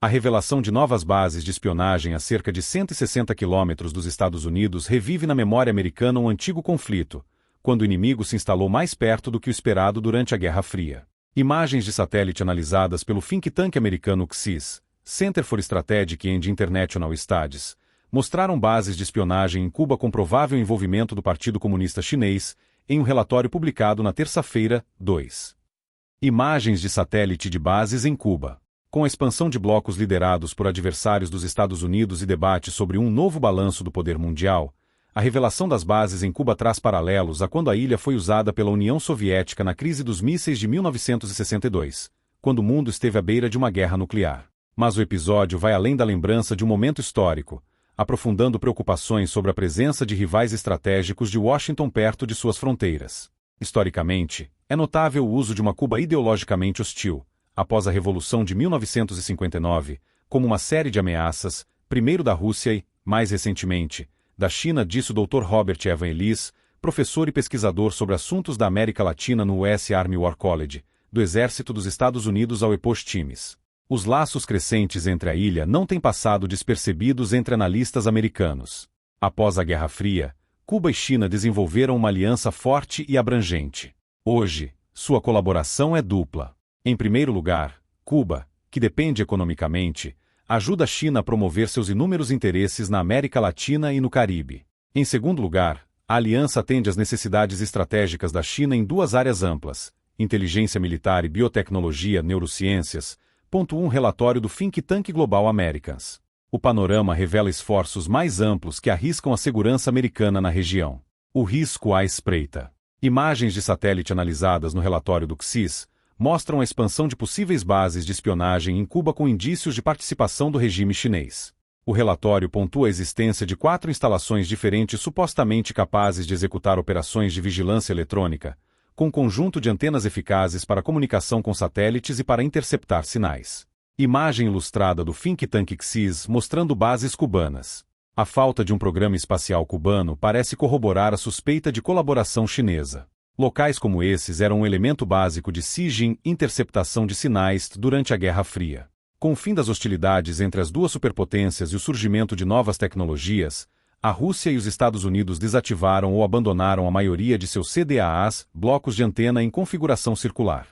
A revelação de novas bases de espionagem a cerca de 160 quilômetros dos Estados Unidos revive na memória americana um antigo conflito, quando o inimigo se instalou mais perto do que o esperado durante a Guerra Fria. Imagens de satélite analisadas pelo think tank americano CSIS, Center for Strategic and International Studies, mostraram bases de espionagem em Cuba com provável envolvimento do Partido Comunista Chinês, em um relatório publicado na terça-feira, 2. Imagens de satélite de bases em Cuba. Com a expansão de blocos liderados por adversários dos Estados Unidos e debates sobre um novo balanço do poder mundial, a revelação das bases em Cuba traz paralelos a quando a ilha foi usada pela União Soviética na crise dos mísseis de 1962, quando o mundo esteve à beira de uma guerra nuclear. Mas o episódio vai além da lembrança de um momento histórico, aprofundando preocupações sobre a presença de rivais estratégicos de Washington perto de suas fronteiras. Historicamente, é notável o uso de uma Cuba ideologicamente hostil, após a Revolução de 1959, como uma série de ameaças, primeiro da Rússia e, mais recentemente, da China, disse o Dr. Robert Evan Ellis, professor e pesquisador sobre assuntos da América Latina no US Army War College, do Exército dos Estados Unidos ao EPOS Times. Os laços crescentes entre a ilha não têm passado despercebidos entre analistas americanos. Após a Guerra Fria, Cuba e China desenvolveram uma aliança forte e abrangente. Hoje, sua colaboração é dupla. Em primeiro lugar, Cuba, que depende economicamente, ajuda a China a promover seus inúmeros interesses na América Latina e no Caribe. Em segundo lugar, a aliança atende às necessidades estratégicas da China em duas áreas amplas: inteligência militar e biotecnologia, neurociências, ponto 1 relatório do think tank Global Americans. O panorama revela esforços mais amplos que arriscam a segurança americana na região. O risco à espreita. Imagens de satélite analisadas no relatório do CSIS mostram a expansão de possíveis bases de espionagem em Cuba com indícios de participação do regime chinês. O relatório pontua a existência de 4 instalações diferentes supostamente capazes de executar operações de vigilância eletrônica, com um conjunto de antenas eficazes para comunicação com satélites e para interceptar sinais. Imagem ilustrada do think tank CSIS mostrando bases cubanas. A falta de um programa espacial cubano parece corroborar a suspeita de colaboração chinesa. Locais como esses eram um elemento básico de SIGINT, interceptação de sinais, durante a Guerra Fria. Com o fim das hostilidades entre as duas superpotências e o surgimento de novas tecnologias, a Rússia e os Estados Unidos desativaram ou abandonaram a maioria de seus CDAAs, blocos de antena em configuração circular.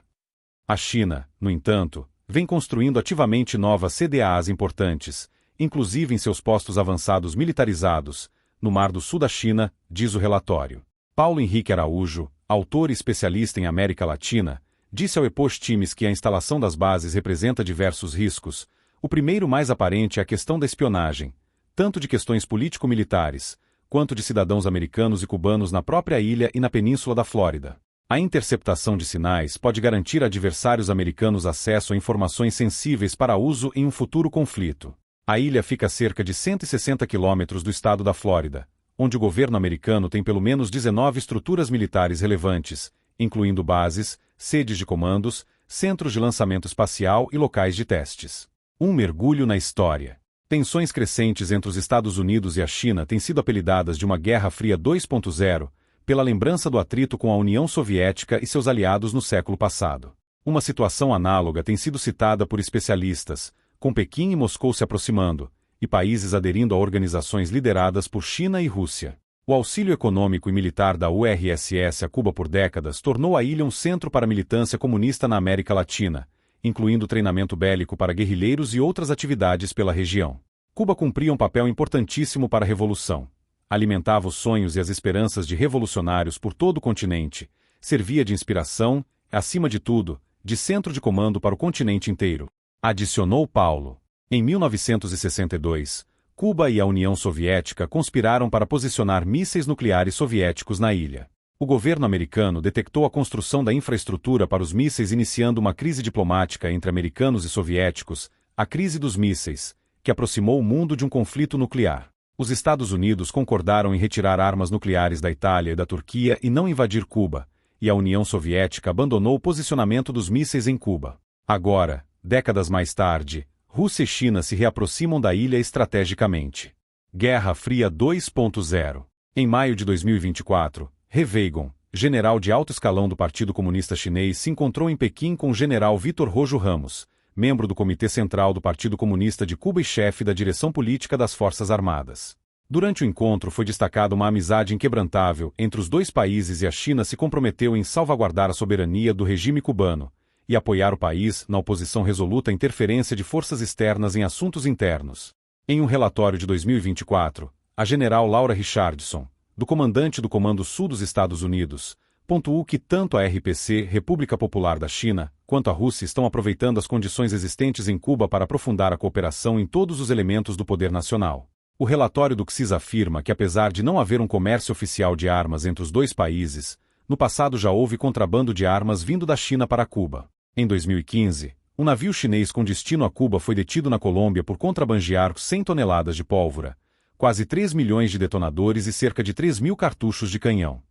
A China, no entanto, vem construindo ativamente novas CDAAs importantes, inclusive em seus postos avançados militarizados, no Mar do Sul da China, diz o relatório. Paulo Henrique Araújo, autor e especialista em América Latina, disse ao EPOS Times que a instalação das bases representa diversos riscos. O primeiro mais aparente é a questão da espionagem, tanto de questões político-militares, quanto de cidadãos americanos e cubanos na própria ilha e na península da Flórida. A interceptação de sinais pode garantir a adversários americanos acesso a informações sensíveis para uso em um futuro conflito. A ilha fica a cerca de 160 quilômetros do estado da Flórida, onde o governo americano tem pelo menos 19 estruturas militares relevantes, incluindo bases, sedes de comandos, centros de lançamento espacial e locais de testes. Um mergulho na história. Tensões crescentes entre os Estados Unidos e a China têm sido apelidadas de uma Guerra Fria 2.0, pela lembrança do atrito com a União Soviética e seus aliados no século passado. Uma situação análoga tem sido citada por especialistas, com Pequim e Moscou se aproximando, e países aderindo a organizações lideradas por China e Rússia. O auxílio econômico e militar da URSS a Cuba por décadas tornou a ilha um centro para a militância comunista na América Latina, incluindo treinamento bélico para guerrilheiros e outras atividades pela região. Cuba cumpria um papel importantíssimo para a Revolução. Alimentava os sonhos e as esperanças de revolucionários por todo o continente, servia de inspiração, acima de tudo, de centro de comando para o continente inteiro. Adicionou Paulo. Em 1962, Cuba e a União Soviética conspiraram para posicionar mísseis nucleares soviéticos na ilha. O governo americano detectou a construção da infraestrutura para os mísseis, iniciando uma crise diplomática entre americanos e soviéticos, a crise dos mísseis, que aproximou o mundo de um conflito nuclear. Os Estados Unidos concordaram em retirar armas nucleares da Itália e da Turquia e não invadir Cuba, e a União Soviética abandonou o posicionamento dos mísseis em Cuba. Agora, décadas mais tarde, Rússia e China se reaproximam da ilha estrategicamente. Guerra Fria 2.0. Em maio de 2024, He Weigon, general de alto escalão do Partido Comunista Chinês, se encontrou em Pequim com o general Vitor Rojo Ramos, membro do Comitê Central do Partido Comunista de Cuba e chefe da direção política das Forças Armadas. Durante o encontro foi destacada uma amizade inquebrantável entre os dois países e a China se comprometeu em salvaguardar a soberania do regime cubano e apoiar o país na oposição resoluta à interferência de forças externas em assuntos internos. Em um relatório de 2024, a general Laura Richardson, do comandante do Comando Sul dos Estados Unidos, pontuou que tanto a RPC, República Popular da China, quanto a Rússia estão aproveitando as condições existentes em Cuba para aprofundar a cooperação em todos os elementos do poder nacional. O relatório do CSIS afirma que apesar de não haver um comércio oficial de armas entre os dois países, no passado já houve contrabando de armas vindo da China para Cuba. Em 2015, um navio chinês com destino a Cuba foi detido na Colômbia por contrabandear 100 toneladas de pólvora, quase 3 milhões de detonadores e cerca de 3.000 cartuchos de canhão.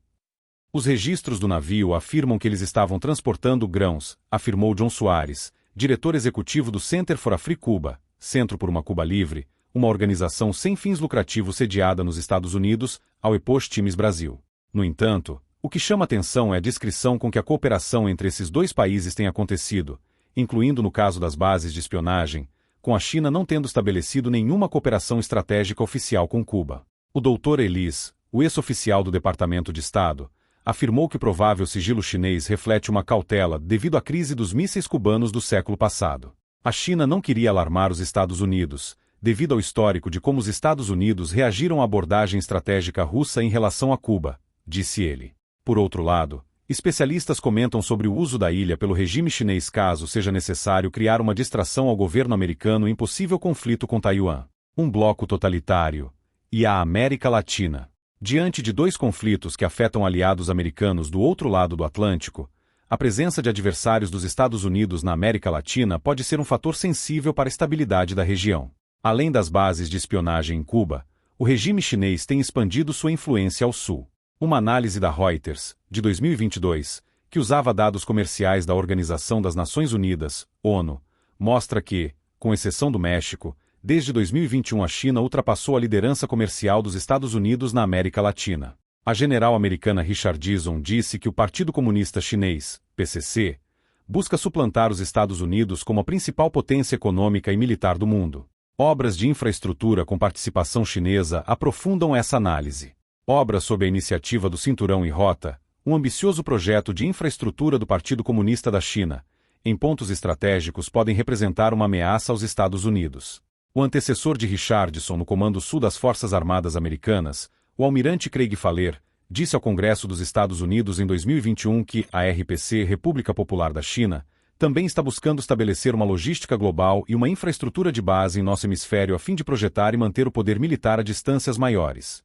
Os registros do navio afirmam que eles estavam transportando grãos, afirmou John Soares, diretor executivo do Center for a Free Cuba, Centro por uma Cuba Livre, uma organização sem fins lucrativos sediada nos Estados Unidos, ao EPOS Times Brasil. No entanto, o que chama atenção é a discrição com que a cooperação entre esses dois países tem acontecido, incluindo no caso das bases de espionagem, com a China não tendo estabelecido nenhuma cooperação estratégica oficial com Cuba. O Dr. Elis, o ex-oficial do Departamento de Estado, afirmou que o provável sigilo chinês reflete uma cautela devido à crise dos mísseis cubanos do século passado. A China não queria alarmar os Estados Unidos, devido ao histórico de como os Estados Unidos reagiram à abordagem estratégica russa em relação a Cuba, disse ele. Por outro lado, especialistas comentam sobre o uso da ilha pelo regime chinês caso seja necessário criar uma distração ao governo americano em possível conflito com Taiwan, um bloco totalitário, e a América Latina. Diante de dois conflitos que afetam aliados americanos do outro lado do Atlântico, a presença de adversários dos Estados Unidos na América Latina pode ser um fator sensível para a estabilidade da região. Além das bases de espionagem em Cuba, o regime chinês tem expandido sua influência ao sul. Uma análise da Reuters, de 2022, que usava dados comerciais da Organização das Nações Unidas, ONU, mostra que, com exceção do México, desde 2021 a China ultrapassou a liderança comercial dos Estados Unidos na América Latina. A general americana Richardson disse que o Partido Comunista Chinês, PCC, busca suplantar os Estados Unidos como a principal potência econômica e militar do mundo. Obras de infraestrutura com participação chinesa aprofundam essa análise. Obras sob a iniciativa do Cinturão e Rota, um ambicioso projeto de infraestrutura do Partido Comunista da China, em pontos estratégicos podem representar uma ameaça aos Estados Unidos. O antecessor de Richardson no Comando Sul das Forças Armadas Americanas, o almirante Craig Faller, disse ao Congresso dos Estados Unidos em 2021 que a RPC, República Popular da China, também está buscando estabelecer uma logística global e uma infraestrutura de base em nosso hemisfério a fim de projetar e manter o poder militar a distâncias maiores.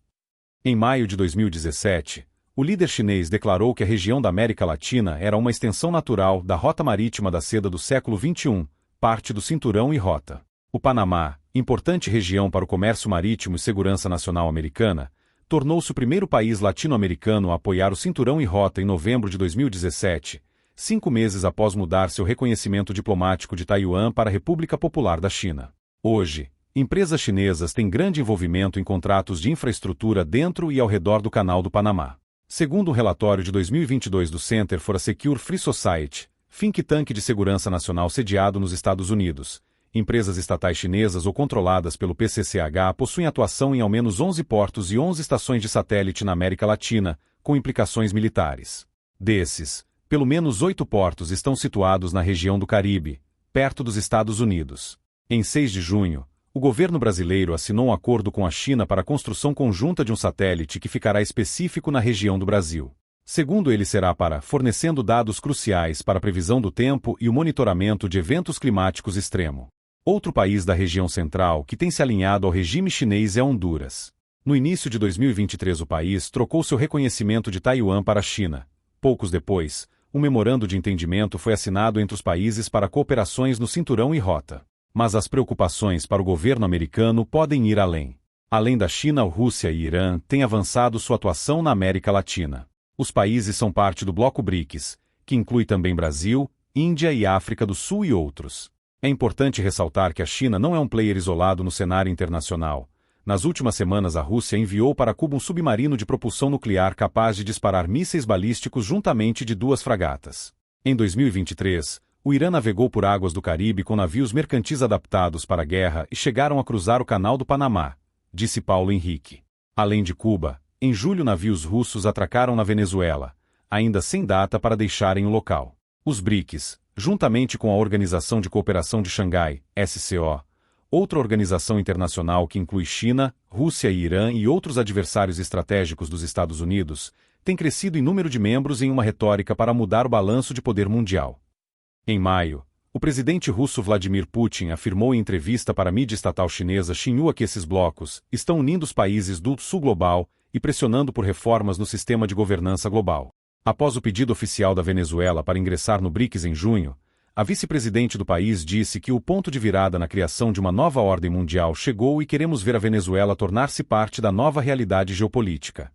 Em maio de 2017, o líder chinês declarou que a região da América Latina era uma extensão natural da Rota Marítima da Seda do século XXI, parte do Cinturão e Rota. O Panamá, importante região para o comércio marítimo e segurança nacional americana, tornou-se o primeiro país latino-americano a apoiar o Cinturão e Rota em novembro de 2017, 5 meses após mudar seu reconhecimento diplomático de Taiwan para a República Popular da China. Hoje, empresas chinesas têm grande envolvimento em contratos de infraestrutura dentro e ao redor do Canal do Panamá. Segundo um relatório de 2022 do Center for a Secure Free Society, think tank de segurança nacional sediado nos Estados Unidos, empresas estatais chinesas ou controladas pelo PCCH possuem atuação em ao menos 11 portos e 11 estações de satélite na América Latina, com implicações militares. Desses, pelo menos 8 portos estão situados na região do Caribe, perto dos Estados Unidos. Em 6 de junho, o governo brasileiro assinou um acordo com a China para a construção conjunta de um satélite que ficará específico na região do Brasil. Segundo ele, será para fornecendo dados cruciais para a previsão do tempo e o monitoramento de eventos climáticos extremos. Outro país da região central que tem se alinhado ao regime chinês é Honduras. No início de 2023 o país trocou seu reconhecimento de Taiwan para a China. Poucos depois, um memorando de entendimento foi assinado entre os países para cooperações no Cinturão e Rota. Mas as preocupações para o governo americano podem ir além. Além da China, a Rússia e Irã têm avançado sua atuação na América Latina. Os países são parte do bloco BRICS, que inclui também Brasil, Índia e África do Sul e outros. É importante ressaltar que a China não é um player isolado no cenário internacional. Nas últimas semanas a Rússia enviou para Cuba um submarino de propulsão nuclear capaz de disparar mísseis balísticos juntamente de 2 fragatas. Em 2023, O Irã navegou por águas do Caribe com navios mercantis adaptados para a guerra e chegaram a cruzar o Canal do Panamá, disse Paulo Henrique. Além de Cuba, em julho navios russos atracaram na Venezuela, ainda sem data para deixarem o local. Os BRICS, juntamente com a Organização de Cooperação de Xangai, SCO, outra organização internacional que inclui China, Rússia e Irã e outros adversários estratégicos dos Estados Unidos, tem crescido em número de membros em uma retórica para mudar o balanço de poder mundial. Em maio, o presidente russo Vladimir Putin afirmou em entrevista para a mídia estatal chinesa Xinhua que esses blocos estão unindo os países do Sul global e pressionando por reformas no sistema de governança global. Após o pedido oficial da Venezuela para ingressar no BRICS em junho, a vice-presidente do país disse que o ponto de virada na criação de uma nova ordem mundial chegou e queremos ver a Venezuela tornar-se parte da nova realidade geopolítica.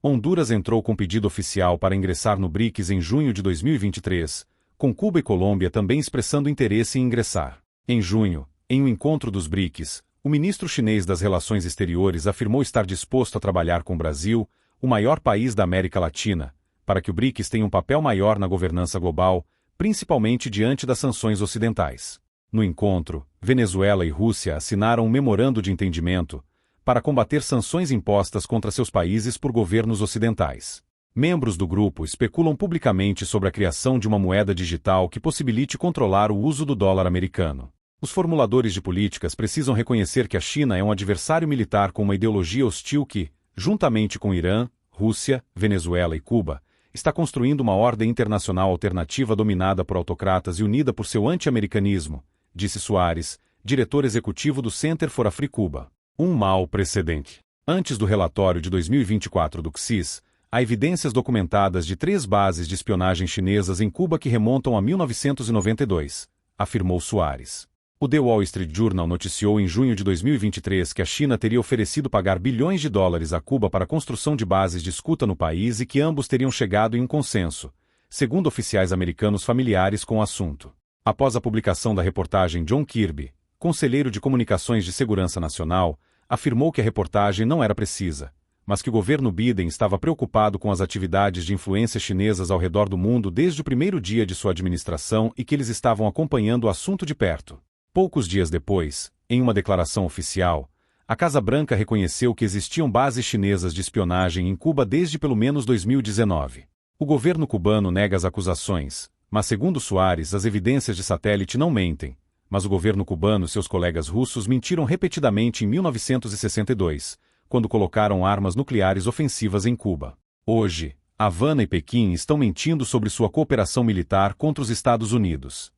Honduras entrou com pedido oficial para ingressar no BRICS em junho de 2023, com Cuba e Colômbia também expressando interesse em ingressar. Em junho, em um encontro dos BRICS, o ministro chinês das Relações Exteriores afirmou estar disposto a trabalhar com o Brasil, o maior país da América Latina, para que o BRICS tenha um papel maior na governança global, principalmente diante das sanções ocidentais. No encontro, Venezuela e Rússia assinaram um memorando de entendimento para combater sanções impostas contra seus países por governos ocidentais. Membros do grupo especulam publicamente sobre a criação de uma moeda digital que possibilite controlar o uso do dólar americano. Os formuladores de políticas precisam reconhecer que a China é um adversário militar com uma ideologia hostil que, juntamente com Irã, Rússia, Venezuela e Cuba, está construindo uma ordem internacional alternativa dominada por autocratas e unida por seu anti-americanismo, disse Soares, diretor executivo do Center for Africuba. Um mau precedente. Antes do relatório de 2024 do CSIS, há evidências documentadas de 3 bases de espionagem chinesas em Cuba que remontam a 1992, afirmou Soares. O The Wall Street Journal noticiou em junho de 2023 que a China teria oferecido pagar bilhões de dólares a Cuba para a construção de bases de escuta no país e que ambos teriam chegado em um consenso, segundo oficiais americanos familiares com o assunto. Após a publicação da reportagem, John Kirby, conselheiro de Comunicações de Segurança Nacional, afirmou que a reportagem não era precisa, mas que o governo Biden estava preocupado com as atividades de influência chinesas ao redor do mundo desde o primeiro dia de sua administração e que eles estavam acompanhando o assunto de perto. Poucos dias depois, em uma declaração oficial, a Casa Branca reconheceu que existiam bases chinesas de espionagem em Cuba desde pelo menos 2019. O governo cubano nega as acusações, mas segundo Soares, as evidências de satélite não mentem, mas o governo cubano e seus colegas russos mentiram repetidamente em 1962, quando colocaram armas nucleares ofensivas em Cuba. Hoje, Havana e Pequim estão mentindo sobre sua cooperação militar contra os Estados Unidos.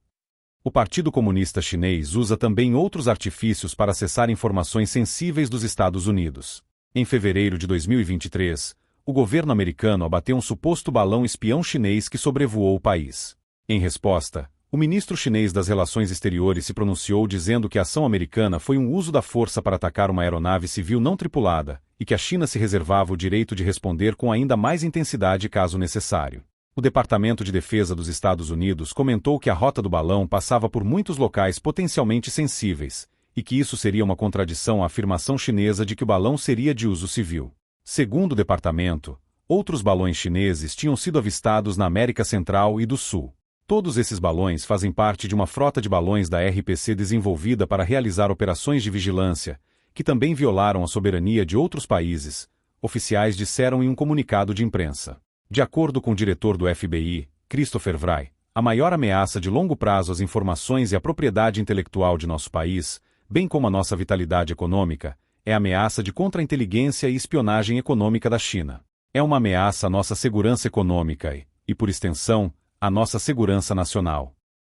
O Partido Comunista Chinês usa também outros artifícios para acessar informações sensíveis dos Estados Unidos. Em fevereiro de 2023, o governo americano abateu um suposto balão espião chinês que sobrevoou o país. Em resposta, o ministro chinês das Relações Exteriores se pronunciou dizendo que a ação americana foi um uso da força para atacar uma aeronave civil não tripulada, e que a China se reservava o direito de responder com ainda mais intensidade caso necessário. O Departamento de Defesa dos Estados Unidos comentou que a rota do balão passava por muitos locais potencialmente sensíveis, e que isso seria uma contradição à afirmação chinesa de que o balão seria de uso civil. Segundo o departamento, outros balões chineses tinham sido avistados na América Central e do Sul. Todos esses balões fazem parte de uma frota de balões da RPC desenvolvida para realizar operações de vigilância, que também violaram a soberania de outros países, oficiais disseram em um comunicado de imprensa. De acordo com o diretor do FBI, Christopher Wray, a maior ameaça de longo prazo às informações e à propriedade intelectual de nosso país, bem como a nossa vitalidade econômica, é a ameaça de contra-inteligência e espionagem econômica da China. É uma ameaça à nossa segurança econômica e, por extensão, à nossa segurança nacional.